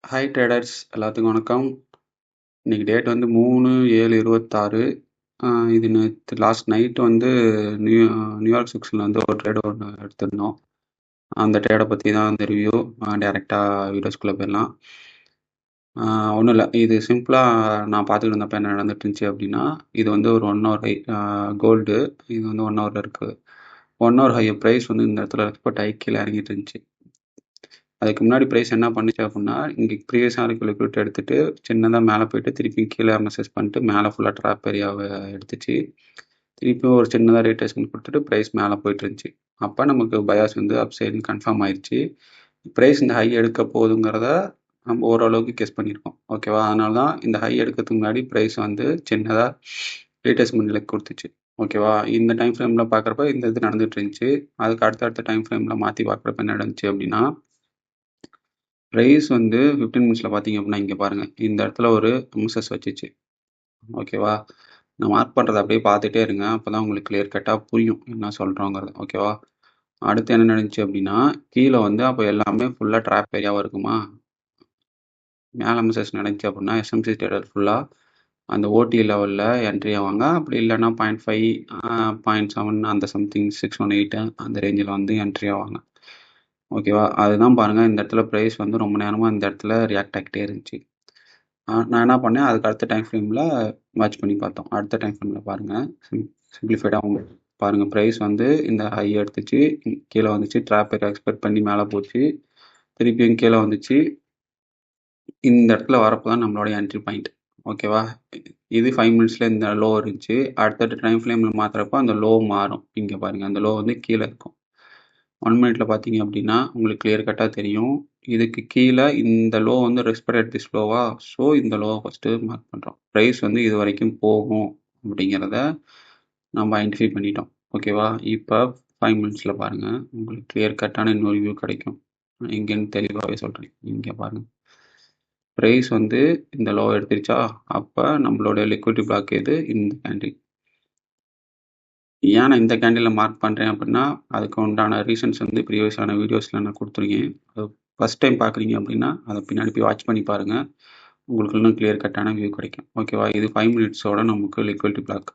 Hi traders எல்லாத்துக்கும் வணக்கம். இன்னைக்கு டேட் வந்து 3/7/26. இது நேற்று லாஸ்ட் நைட் வந்து நியூயார்க் செக்ஷனில் வந்து ஒரு ட்ரேட் ஒன்று எடுத்திருந்தோம். அந்த ட்ரேடை பற்றி தான் இந்த ரிவ்யூ. டேரெக்டாக வீடியோஸ்குள்ளே போயிடலாம். ஒன்றும் இல்லை, இது சிம்பிளாக நான் பார்த்துக்கிட்டு இருந்தப்போ என்ன நடந்துட்டு இருந்துச்சு அப்படின்னா, இது வந்து ஒரு 1 ஹவர் ஹை கோல்டு. இது வந்து 1 ஹவரில் இருக்குது. 1 ஹவர் ஹை ப்ரைஸ் வந்து இந்த இடத்துல ரெஸ்பெக்ட் ஹை கீழே இறங்கிட்டு இருந்துச்சு. அதுக்கு முன்னாடி ப்ரைஸ் என்ன பண்ணுச்சு அப்படின்னா, இங்கே ப்ரீவியஸாக இருக்க லிக்விட் எடுத்துட்டு சின்னதாக மேலே போயிட்டு திருப்பி கீழே மெசேஜ் பண்ணிட்டு மேலே ஃபுல்லாக ட்ராப் ஏரியாவை எடுத்துச்சு. திருப்பியும் ஒரு சின்னதாக ரேட்டேஷன் கொடுத்துட்டு ப்ரைஸ் மேலே போயிட்டு இருந்துச்சு. அப்போ நமக்கு பயாஸ் வந்து அப்சைடு கன்ஃபார்ம் ஆயிடுச்சு. ப்ரைஸ் இந்த ஹை எடுக்க போகுதுங்கிறத நம்ம ஓரளவுக்கு கெஸ் பண்ணியிருக்கோம். ஓகேவா? அதனால தான் இந்த ஹை எடுக்கிறதுக்கு முன்னாடி ப்ரைஸ் வந்து சின்னதாக ரீடேஸ்மெண்ட் கொடுத்துச்சு. ஓகேவா? இந்த டைம் ஃப்ரேமில் பார்க்குறப்ப இந்த இது நடந்துட்டு இருந்துச்சு. அதுக்கு அடுத்த டைம் ஃப்ரேமில் மாற்றி பார்க்குறப்ப என்ன நடந்துச்சு அப்படின்னா, ப்ரைஸ் வந்து 15 மினிட்ஸில் பார்த்தீங்க அப்படின்னா இங்கே பாருங்கள், இந்த இடத்துல ஒரு எம்எஸ்எஸ் வச்சுச்சு. ஓகேவா? நான் மார்க் பண்ணுறதை அப்படியே பார்த்துட்டே இருங்க, அப்போ தான் உங்களுக்கு கிளியர் கட்டாக புரியும் என்ன சொல்கிறோங்கிறது. ஓகேவா? அடுத்து என்ன நடந்துச்சு அப்படின்னா, கீழே வந்து அப்போ எல்லாமே ஃபுல்லாக ட்ராப் ஏரியாவாக இருக்குமா. மேலே எம்எஸ்எஸ் நடந்துச்சு அப்படின்னா எஸ்எம்சி ட்ரேடர் ஃபுல்லாக அந்த ஓடி லெவலில் என்ட்ரி ஆவாங்க. அப்படி இல்லைன்னா 0.5 0.7 அந்த சம்திங் 618 அந்த ரேஞ்சில் வந்து என்ட்ரி ஆவாங்க. ஓகேவா? அதுதான் பாருங்கள், இந்த இடத்துல ப்ரைஸ் வந்து ரொம்ப நேரமாக இந்த இடத்துல ரியாக்ட் ஆகிட்டே இருந்துச்சு. நான் என்ன பண்ணேன், அதுக்கு அடுத்த டைம் ஃப்ரேமில் வாட்ச் பண்ணி பார்த்தோம். அடுத்த டைம் ஃப்ரேமில் பாருங்கள், சிம்பிளிஃபைடாக பாருங்கள், ப்ரைஸ் வந்து இந்த ஹை எடுத்துச்சு, கீழே வந்துச்சு, ட்ராப் எக்ஸ்பெக்ட் பண்ணி மேலே போச்சு, திருப்பியும் கீழே வந்துச்சு. இந்த இடத்துல வரப்போ தான் நம்மளோட என்ட்ரி பாயிண்ட். ஓகேவா? இது 5 மினிட்ஸில் இந்த லோ இருந்துச்சு. அடுத்த டைம் ஃப்ரேமில் மாற்றுறப்போ அந்த லோ மாறும். இங்கே பாருங்கள், அந்த லோ வந்து கீழே இருக்கும். 1 மினிட்ல பார்த்தீங்க அப்படின்னா உங்களுக்கு கிளியர் கட்டாக தெரியும். இதுக்கு கீழே இந்த லோ வந்து ரெஸ்பெக்ட் திஸ் லோவா. ஸோ இந்த லோவை ஃபஸ்ட்டு மார்க் பண்ணுறோம். ப்ரைஸ் வந்து இது வரைக்கும் போகும் அப்படிங்கிறத நம்ம ஐடென்டிஃபை பண்ணிட்டோம். ஓகேவா? இப்போ 5 மினிட்ஸில் பாருங்கள், உங்களுக்கு கிளியர் கட்டான இன்னொரு வியூ கிடைக்கும். எங்கேன்னு தெளிவாகவே சொல்கிறேன். இங்கே பாருங்கள், ப்ரைஸ் வந்து இந்த லோ எடுத்துருச்சா. அப்போ நம்மளோட லிக்விடிட்டி பிளாக் எது? இந்த கேண்டில். ஏன் நான் இந்த கேண்டிலில் மார்க் பண்ணுறேன் அப்படின்னா, அதுக்கு உண்டான ரீசன்ஸ் வந்து ப்ரீவியஸான வீடியோஸில் நான் கொடுத்துருக்கேன். அது ஃபஸ்ட் டைம் பார்க்குறீங்க அப்படின்னா அதை பின்னாடி போய் வாட்ச் பண்ணி பாருங்கள், உங்களுக்கு இன்னும் கிளியர் கட்டான வியூ கிடைக்கும். ஓகேவா? இது 5 மினிட்ஸோட நமக்கு லிக்விடிட்டி பிளாக்.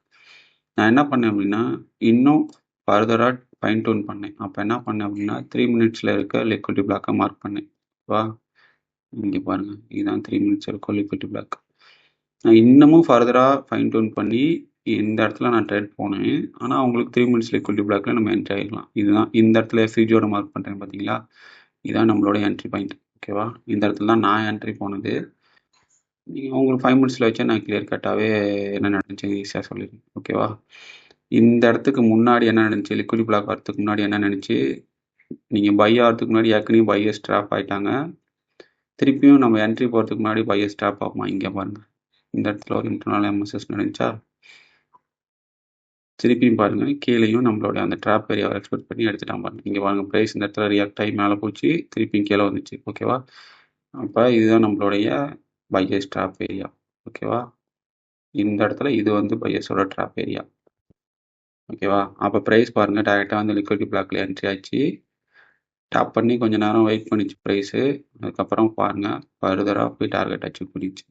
நான் என்ன பண்ணேன் அப்படின்னா, இன்னும் ஃபர்தராக ஃபைன் டூன் பண்ணேன். அப்போ என்ன பண்ணேன் அப்படின்னா 3 மினிட்ஸில் இருக்க லிக்விடிட்டி பிளாக்கை மார்க் பண்ணேன். ஓகேவா? இங்கே பாருங்கள், இதுதான் 3 மினிட்ஸ் இருக்கும் லிக்விடிட்டி பிளாக். நான் இன்னமும் ஃபர்தராக ஃபைன் டூன் பண்ணி இந்த இடத்துல நான் ட்ரேட் போனேன். ஆனால் உங்களுக்கு 3 மினிட்ஸ் லிக்விடிட்டி பிளாக்ல நம்ம என்ட்ரி ஆகிடலாம். இதுதான் இந்த இடத்துல எஃப்யூஜியோட மார்க் பண்ணுறேன் பார்த்தீங்களா, இதுதான் நம்மளோட என்ட்ரி பாயிண்ட். ஓகேவா? இந்த இடத்துல தான் நான் என்ட்ரி போனது. நீங்கள் உங்களுக்கு 5 மினிட்ஸில் வச்சா நான் கிளியர் கட்டாகவே என்ன நடந்துச்சு ஈஸியாக சொல்லிடுறேன். ஓகேவா? இந்த இடத்துக்கு முன்னாடி என்ன நடந்துச்சு, லிக்விடிட்டி பிளாக் வரதுக்கு முன்னாடி என்ன நடந்துச்சு, நீங்கள் பை ஆகிறதுக்கு முன்னாடி ஏற்கனவே பையர்ஸ் ட்ராப் ஆகிட்டாங்க. திருப்பியும் நம்ம என்ட்ரி போகிறதுக்கு முன்னாடி பையர்ஸ் ட்ராப் ஆகுமா. இங்கே பாருங்கள், இந்த இடத்துல ஒரு இன்டர்னல் எம்எஸ்எஸ் நடந்துச்சா. திருப்பியும் பாருங்கள், கீழேயும் நம்மளோட அந்த ட்ராப் ஏரியாவை எக்ஸ்பெக்ட் பண்ணி எடுத்துட்டான் பாருங்கள். இங்கே பாருங்கள், ப்ரைஸ் இந்த இடத்துல ரியாக்ட் ஆகி மேலே போச்சு, திருப்பியும் கீழே வந்துச்சு. ஓகேவா? அப்போ இதுதான் நம்மளுடைய பையர்ஸ் ட்ராப் ஏரியா. ஓகேவா? இந்த இடத்துல இது வந்து பையர்ஸோட ட்ராப் ஏரியா. ஓகேவா? அப்போ ப்ரைஸ் பாருங்கள், டேரெக்டாக வந்து லிக்விடிட்டி பிளாக்ல என்ட்ரி ஆச்சு. டாப் பண்ணி கொஞ்சம் நேரம் வெயிட் பண்ணிச்சு ப்ரைஸு. அதுக்கப்புறம் பாருங்கள், ஃபர்தராக போய் டார்கெட் அச்சீவ் பண்ணிச்சு.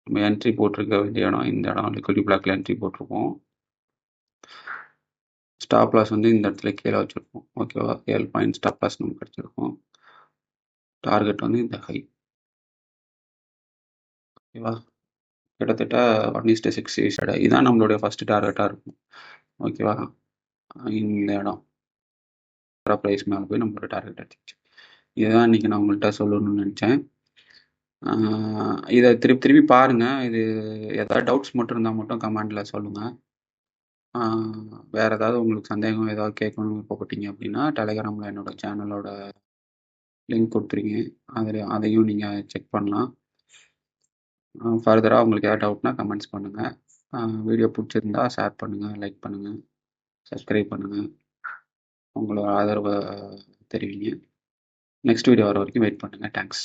நம்ம என்ட்ரி போட்டிருக்க வேண்டிய இடம் இந்த இடம், லிக்விடிட்டி பிளாக்ல என்ட்ரி போட்டிருக்கோம். ஸ்டாப் லாஸ் வந்து இந்த இடத்துல கீழே வச்சுருக்கோம். ஓகேவா? 7 பாயிண்ட் ஸ்டாப் லாஸ் நமக்கு கிடச்சிருக்கோம். டார்கெட் வந்து இந்த ஹை. ஓகேவா? கிட்டத்தட்ட 1:6 இதான் நம்மளுடைய ஃபஸ்ட்டு டார்கெட்டாக இருக்கும். ஓகேவா? இந்த இடம் ப்ரைஸ் மேலே போய் நம்மளோட டார்கெட் அடிச்சிச்சு. இதுதான் இன்றைக்கி நான் உங்கள்கிட்ட சொல்லணும்னு நினச்சேன். இதை திருப்பி பாருங்கள். இது ஏதாவது டவுட்ஸ் மட்டும் இருந்தால் மட்டும் கமெண்டில் சொல்லுங்கள். வேறு ஏதாவது உங்களுக்கு சந்தேகம் ஏதாவது கேட்கணும்னு விருப்பப்பட்டீங்க அப்படின்னா டெலிகிராமில் என்னோடய சேனலோட லிங்க் கொடுத்துருக்கேன். அதையும் நீங்கள் செக் பண்ணலாம். ஃபர்தராக உங்களுக்கு ஏதாவது டவுட்னா கமெண்ட்ஸ் பண்ணுங்கள். வீடியோ பிடிச்சிருந்தா ஷேர் பண்ணுங்கள், லைக் பண்ணுங்கள், சப்ஸ்கிரைப் பண்ணுங்கள். உங்களோட ஆதரவை தெரிவிங்க. நெக்ஸ்ட் வீடியோ வர வரைக்கும் வெயிட் பண்ணுங்கள். தேங்க்ஸ்.